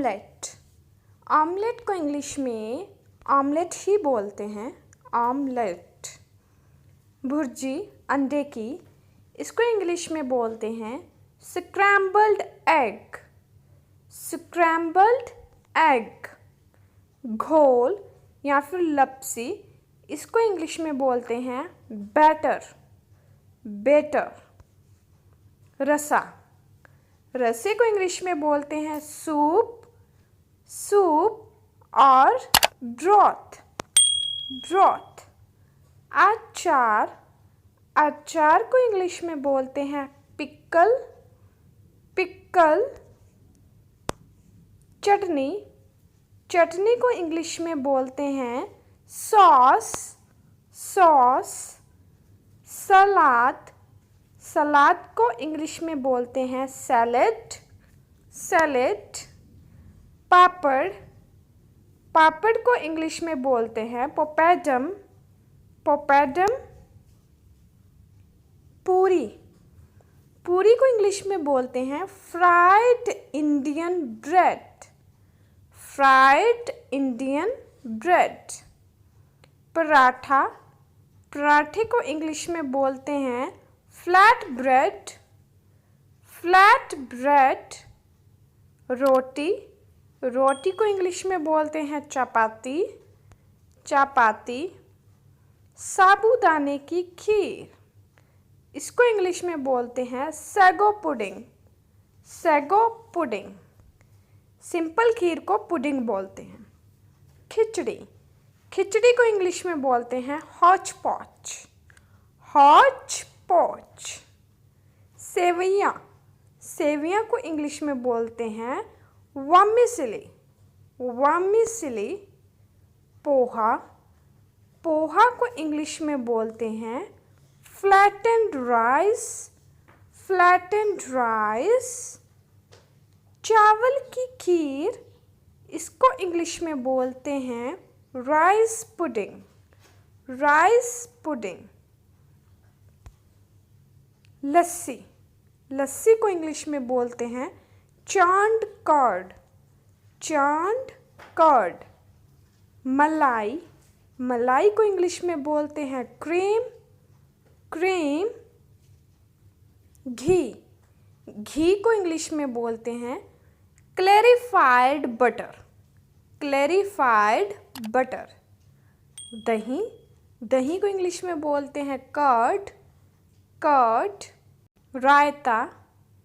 Omelette. Omelette को English में omelette ही बोलते हैं, ऑमलेट। भुर्जी अंडे की, इसको इंग्लिश में बोलते हैं स्क्रैम्बल्ड एग, स्क्रैम्बल्ड एग। घोल या फिर लपसी, इसको इंग्लिश में बोलते हैं बैटर, बेटर। रसा, रसे को इंग्लिश में बोलते हैं सूप, सूप और ब्रॉथ, ब्रॉथ। अचार, अचार को इंग्लिश में बोलते हैं पिकल, पिकल। चटनी, चटनी को इंग्लिश में बोलते हैं सॉस, सॉस। सलाद, सलाद को इंग्लिश में बोलते हैं सैलेड, सैलेड। पापड़, पापड़ को इंग्लिश में बोलते हैं पोपैडम, पोपैडम। पूरी, पूरी को इंग्लिश में बोलते हैं fried Indian bread, fried Indian bread. Paratha, पराठे को इंग्लिश में बोलते हैं फ्लैट ब्रेड, फ्लैट ब्रेड। रोटी, रोटी को इंग्लिश में बोलते हैं चपाती, चपाती। साबूदाने की खीर, इसको इंग्लिश में बोलते हैं sago pudding, sago pudding. Simple खीर को पुडिंग बोलते हैं। खिचड़ी, खिचड़ी को इंग्लिश में बोलते हैं हॉच पॉच, हॉच पॉच। सेवइयाँ, सेवइयाँ को इंग्लिश में बोलते हैं वर्मिसेली, वर्मिसेली। पोहा, पोहा को इंग्लिश में बोलते हैं फ्लैटेंड राइस, फ्लैटेंड राइस। चावल की खीर, इसको इंग्लिश में बोलते हैं राइस पुडिंग, राइस पुडिंग। लस्सी, लस्सी को इंग्लिश में बोलते हैं चांड कर्ड, चांड कर्ड। मलाई, मलाई को इंग्लिश में बोलते हैं क्रीम, क्रीम। घी, घी को इंग्लिश में बोलते हैं क्लैरिफाइड बटर, क्लैरिफाइड बटर। दही, दही को इंग्लिश में बोलते हैं कर्ड, कर्ड। रायता,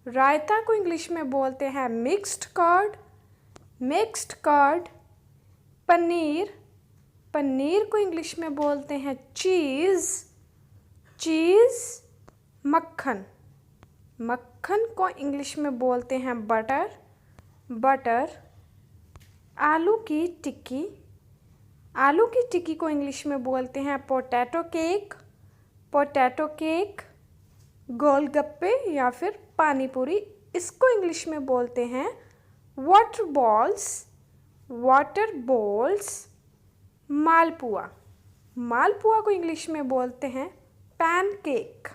रायता को इंग्लिश में बोलते हैं mixed curd, mixed curd. Paneer, paneer को इंग्लिश में बोलते हैं चीज़, चीज़। मक्खन, मक्खन को इंग्लिश में बोलते हैं बटर, बटर। आलू की टिक्की, आलू की टिक्की को इंग्लिश में बोलते हैं पोटैटो केक, पोटैटो केक। गोलगप्पे या फिर पानी पूरी, इसको इंग्लिश में बोलते हैं वाटर बॉल्स, वाटर बॉल्स। मालपुआ, मालपुआ को इंग्लिश में बोलते हैं पैनकेक,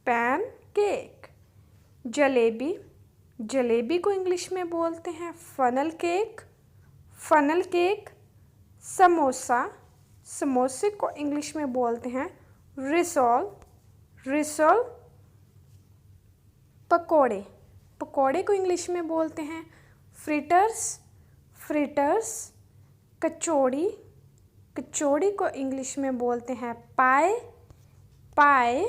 पैनकेक। जलेबी, जलेबी को इंग्लिश में बोलते हैं funnel cake, funnel cake. Samosa, समोसे को इंग्लिश में बोलते हैं रिसोल, रिसोल। पकोड़े, पकोड़े को इंग्लिश में बोलते हैं फ्रिटर्स, फ्रिटर्स। कचौड़ी, कचौड़ी को इंग्लिश में बोलते हैं पाए, पाए।